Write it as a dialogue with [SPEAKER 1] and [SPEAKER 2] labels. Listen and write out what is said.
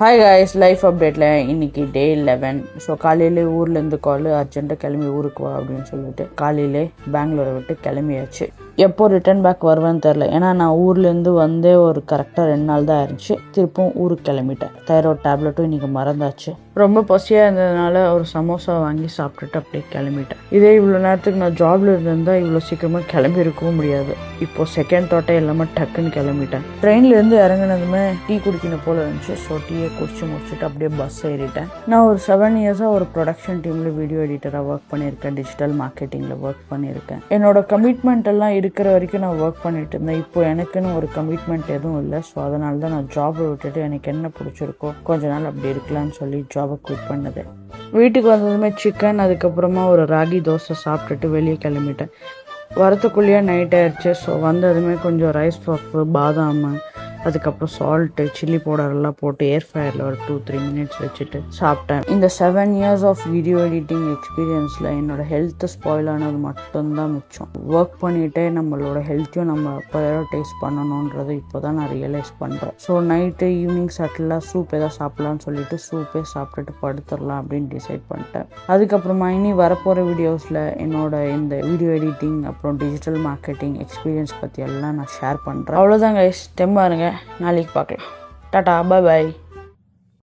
[SPEAKER 1] Hi guys, life அப்டேட்டில் இன்னைக்கு டே 11. So காலையிலே ஊர்லேருந்து கால் அர்ஜென்ட்டாக கிளம்பி ஊருக்கு வா அப்படின்னு சொல்லிட்டு காலையிலே பெங்களூரை விட்டு கிளம்பியாச்சு. எப்போ ரிட்டர்ன் பேக் வருவேன்னு தெரில. ஏன்னா நான் ஊர்லேருந்து வந்தே ஒரு கரெக்டாக 2 நாள் தான் ஆயிடுச்சு. திருப்பும் ஊருக்கு கிளம்பிட்டேன். தைராய்டு டேப்லெட்டும் இன்றைக்கி மறந்தாச்சு. ரொம்ப பசியாக இருந்ததுனால ஒரு சமோசா வாங்கி சாப்பிட்டுட்டு அப்படியே கிளம்பிட்டேன். இதே இவ்வளோ நேரத்துக்கு நான் ஜாபில் இருந்திருந்தால் இவ்வளோ சீக்கிரமாக கிளம்பி இருக்கவும் முடியாது. இப்போது செகண்ட் தாட்டே இல்லாமல் டக்குன்னு கிளம்பிட்டேன். ட்ரெயின்லேருந்து இறங்கினதுமே டீ குடிக்கணும் போல் இருந்துச்சு. ஸோ டீயை குடிச்சு முடிச்சுட்டு அப்படியே பஸ் ஏறிட்டேன். நான் ஒரு 7 இயர்ஸாக ஒரு ப்ரொடக்ஷன் டீமில் வீடியோ எடிட்டராக ஒர்க் பண்ணியிருக்கேன். டிஜிட்டல் மார்க்கெட்டிங்கில் ஒர்க் பண்ணியிருக்கேன். என்னோட கமிட்மெண்ட் எல்லாம் இருக்கிற வரைக்கும் நான் ஒர்க் பண்ணிட்டு இருந்தேன். இப்போ எனக்குன்னு ஒரு கமிட்மெண்ட் எதுவும் இல்லை. ஸோ அதனால தான் நான் ஜாபை விட்டுட்டு எனக்கு என்ன பிடிச்சிருக்கோ கொஞ்ச நாள் அப்படி இருக்கலாம்னு சொல்லி ஜாபை குவிட் பண்ணது. வீட்டுக்கு வந்ததுமே சிக்கன், அதுக்கப்புறமா ஒரு ராகி தோசை சாப்பிட்டுட்டு வெளியே கிளம்பிட்டேன். வரத்துக்குள்ளேயே நைட் ஆயிடுச்சு. ஸோ வந்ததுமே கொஞ்சம் ரைஸ் பஃப்பு, பாதாம், அதுக்கப்புறம் சால்ட்டு, சில்லி பவுடர்லாம் போட்டு ஏர் ஃப்ரையரில் ஒரு 2-3 மினிட்ஸ் வச்சுட்டு சாப்பிட்டேன். இந்த 7 இயர்ஸ் ஆஃப் வீடியோ எடிட்டிங் எக்ஸ்பீரியன்ஸில் என்னோட ஹெல்த்து ஸ்பாயில் ஆனது மட்டும்தான் மிச்சம். ஒர்க் பண்ணிகிட்டே நம்மளோட ஹெல்த்தையும் நம்ம ப்ரையாரிட்டைஸ் பண்ணணுன்றது இப்போ தான் நான் ரியலைஸ் பண்ணுறேன். ஸோ நைட்டு ஈவினிங் சட்டிலாக சூப் எதாவது சாப்பிட்லான்னு சொல்லிட்டு சூப்பே சாப்பிட்டுட்டு படுத்துடலாம் அப்படின்னு டிசைட் பண்ணிட்டேன். அதுக்கப்புறமா இனி வரப்போகிற வீடியோஸில் என்னோட இந்த வீடியோ எடிட்டிங் அப்புறம் டிஜிட்டல் மார்க்கெட்டிங் எக்ஸ்பீரியன்ஸ் பற்றி எல்லாம் நான் ஷேர் பண்ணுறேன். அவ்வளோதான் கைஸ், தெம்பாருங்க. நாளைக்கு பார்க்கலாம். டாடா, பாய் பாய்.